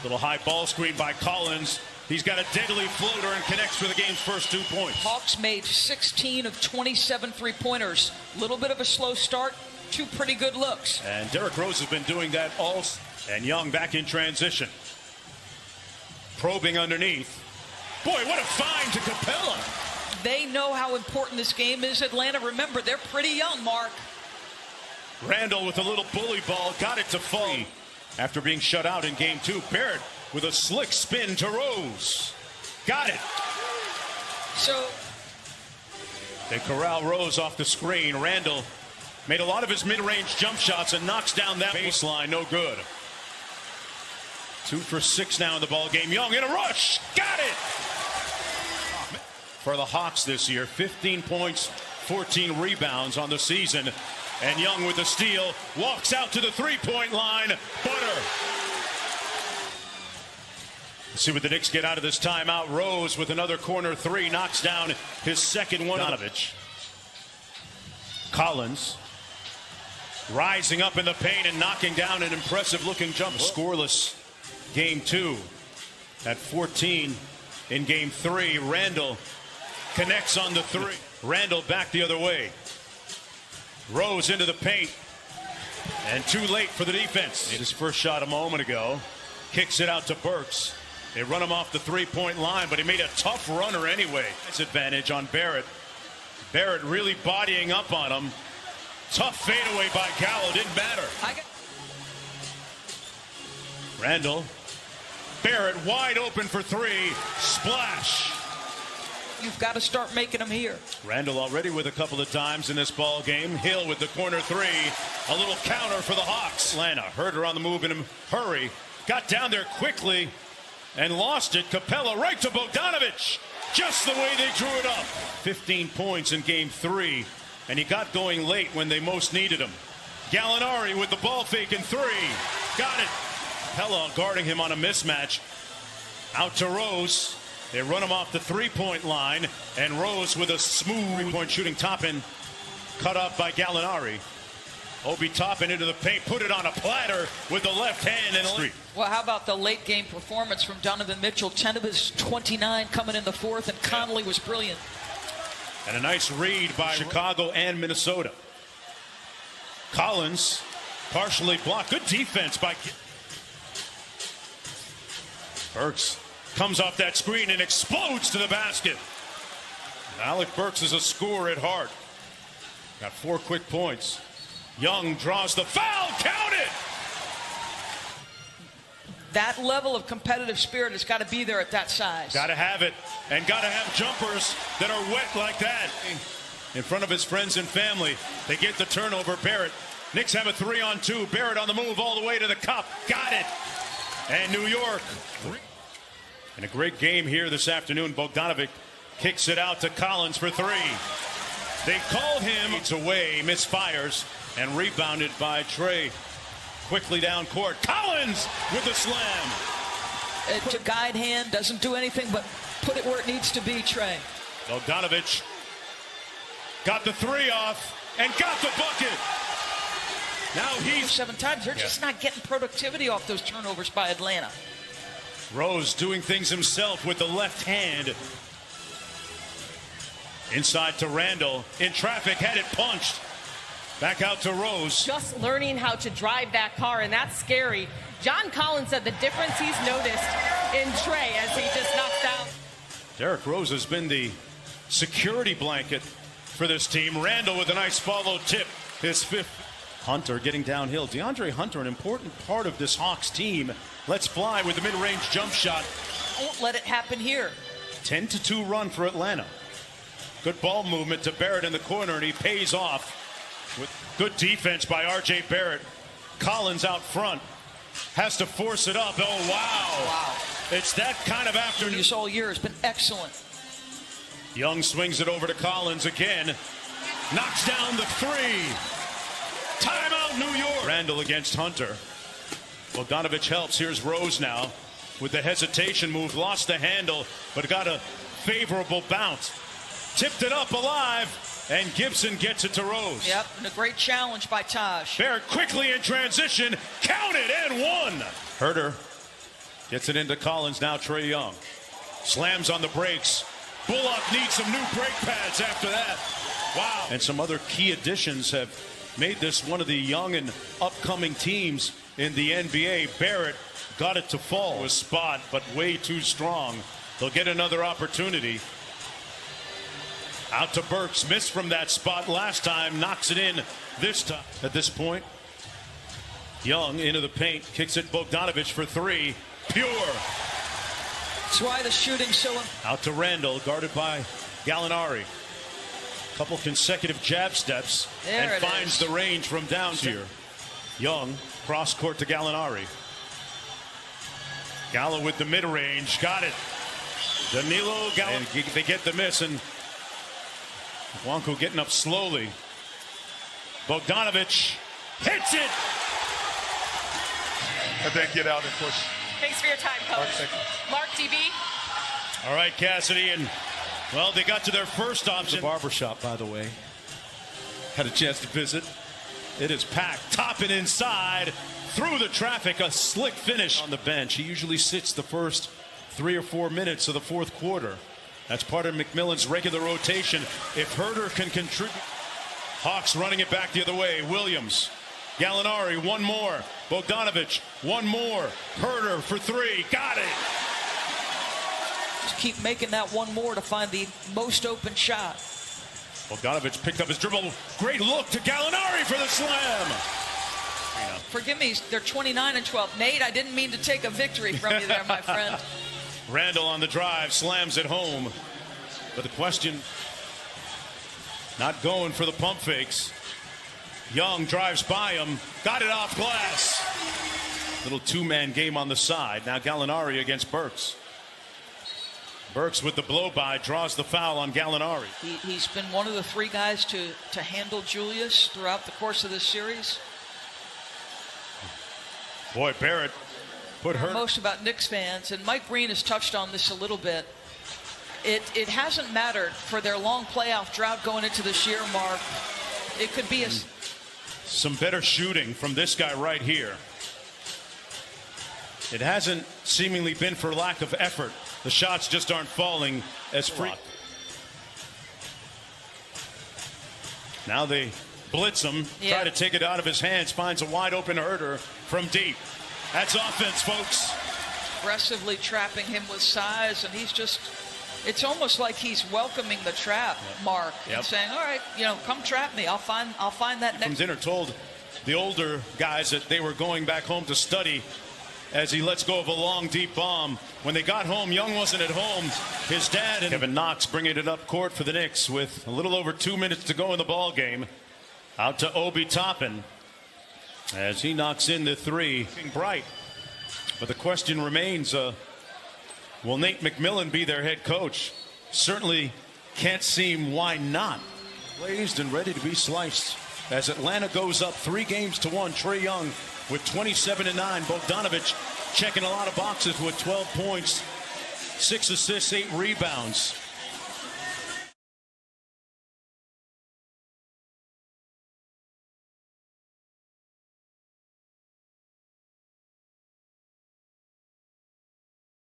Little high ball screen by Collins. He's got a deadly floater and connects for the game's first 2 points. Hawks made 16 of 27 three-pointers. Little bit of a slow start, 2 pretty good looks. And Derrick Rose has been doing that all. And Young back in transition. Probing underneath. Boy, what a find to Capella. They know how important this game is, Atlanta. Remember, they're pretty young, Mark. Randall with a little bully ball, got it to fall. After being shut out in game 2, Barrett with a slick spin to Rose. Got it. So they corral Rose off the screen. Randall made a lot of his mid-range jump shots and knocks down that baseline. No good. 2 for 6 now in the ball game. Young in a rush. Got it. For the Hawks this year, 15 points, 14 rebounds on the season. And Young with the steal, walks out to the three-point line. Butter. Let's see what the Knicks get out of this timeout. Rose with another corner 3, knocks down his second one. Donovich. Collins rising up in the paint and knocking down an impressive-looking jump. Scoreless game 2 at 14 in game 3. Randall connects on the 3. Randall back the other way. Rose into the paint. And too late for the defense. Made his first shot a moment ago. Kicks it out to Burks. They run him off the three-point line, but he made a tough runner anyway. It's advantage on Barrett. Barrett really bodying up on him. Tough fadeaway by Gallo. Didn't matter. Randall. Barrett wide open for 3. Splash. You've got to start making them here. Randall already with a couple of times in this ball game. Hill with the corner 3. A little counter for the Hawks. Atlanta. Herter on the move in a hurry. Got down there quickly and lost it. Capella right to Bogdanovich. Just the way they drew it up. 15 points in game 3. And he got going late when they most needed him. Gallinari with the ball fake in 3. Got it. Capella guarding him on a mismatch. Out to Rose. They run him off the three-point line, and Rose with a smooth three-point shooting. Toppin cut up by Gallinari. Obi Toppin into the paint, put it on a platter with the left hand and street. Well, how about the late game performance from Donovan Mitchell? 10 of his 29 coming in the 4th, and Conley was brilliant. And a nice read by Chicago and Minnesota. Collins partially blocked. Good defense by Burks. Comes off that screen and explodes to the basket. Alec Burks is a scorer at heart. Got 4 quick points. Young draws the foul. Count it! That level of competitive spirit has got to be there at that size. Got to have it. And got to have jumpers that are wet like that. In front of his friends and family. They get the turnover. Barrett. Knicks have a 3-on-2. Barrett on the move all the way to the cup. Got it. And New York. And a great game here this afternoon. Bogdanovic kicks it out to Collins for 3. They called him. It's away, misfires, and rebounded by Trey. Quickly down court. Collins with the slam. It's a guide hand, doesn't do anything but put it where it needs to be, Trey. Bogdanovic got the 3 off and got the bucket. Now he's 7 times. They're just not getting productivity off those turnovers by Atlanta. Rose doing things himself with the left hand. Inside to Randall. In traffic, had it punched. Back out to Rose. Just learning how to drive that car, and that's scary. John Collins said the difference he's noticed in Trey as he just knocked down. Derrick Rose has been the security blanket for this team. Randall with a nice follow tip. His 5th. Hunter getting downhill. DeAndre Hunter, an important part of this Hawks team. Let's fly with the mid-range jump shot. Won't let it happen here. 10-2 run for Atlanta. Good ball movement to Barrett in the corner, and he pays off with good defense by R.J. Barrett. Collins out front. Has to force it up. Oh, wow. It's that kind of afternoon. This all year has been excellent. Young swings it over to Collins again. Knocks down the 3. Timeout, New York. Randall against Hunter. Bogdanovich helps. Here's Rose now with the hesitation move. Lost the handle, but got a favorable bounce. Tipped it up alive, and Gibson gets it to Rose. Yep, and a great challenge by Taj. Barrett quickly in transition. Counted and 1. Herter Gets it into Collins, now Trae Young. Slams on the brakes. Bullock needs some new brake pads after that. Wow. And some other key additions have made this one of the young and upcoming teams in the NBA. Barrett got it to fall. A spot, but way too strong. They'll get another opportunity. Out to Burks. Missed from that spot last time. Knocks it in this time. At this point, Young into the paint. Kicks it Bogdanovich for three. Pure. That's why the shooting's so. Out to Randall, guarded by Gallinari. Couple consecutive jab steps there and finds the range from down here. Young cross court to Gallinari. Gallo with the mid range, got it. Danilo Gallo, and they get the miss, and Wonko getting up slowly. Bogdanovich hits it. And then get out and push. Thanks for your time, Coach. Mark DB. All right, Cassidy, and well, they got to their first option. The barbershop, by the way. Had a chance to visit. It is packed, topping inside, through the traffic, a slick finish on the bench. He usually sits the first 3 or 4 minutes of the fourth quarter. That's part of McMillan's regular rotation. If Herter can contribute. Hawks running it back the other way. Williams, Gallinari, one more. Bogdanovich, one more. Herter for three, got it. Just keep making that one more to find the most open shot. Bogdanovich picked up his dribble. Great look to Gallinari for the slam. Forgive me, they're 29 and 12. Nate, I didn't mean to take a victory from you there, my friend. Randall on the drive, slams it home. But the question, not going for the pump fakes. Young drives by him, got it off glass. Little two-man game on the side. Now Gallinari against Burks. Burks with the blow-by draws the foul on Gallinari. He's been one of the three guys to handle Julius throughout the course of this series. Boy, Barrett put her. Most about Knicks fans, and Mike Breen has touched on this a little bit. It hasn't mattered for their long playoff drought going into this year, Mark. It could be some better shooting from this guy right here. It hasn't seemingly been for lack of effort. The shots just aren't falling as free. Now they blitz him, try to take it out of his hands, finds a wide open Herter from deep. That's offense, folks. Aggressively trapping him with size, and he's just, it's almost like he's welcoming the trap, Mark, and saying, all right, come trap me. I'll find that next. Comes in or told the older guys that they were going back home to study as he lets go of a long, deep bomb. When they got home, Young wasn't at home. His dad and Kevin Knox bringing it up court for the Knicks with a little over 2 minutes to go in the ball game. Out to Obi Toppin as he knocks in the three. Bright. But the question remains, will Nate McMillan be their head coach? Certainly can't seem why not. Blazed and ready to be sliced as Atlanta goes up 3-1. Trae Young with 27 and 9. Bogdanovich checking a lot of boxes with 12 points, 6 assists, 8 rebounds.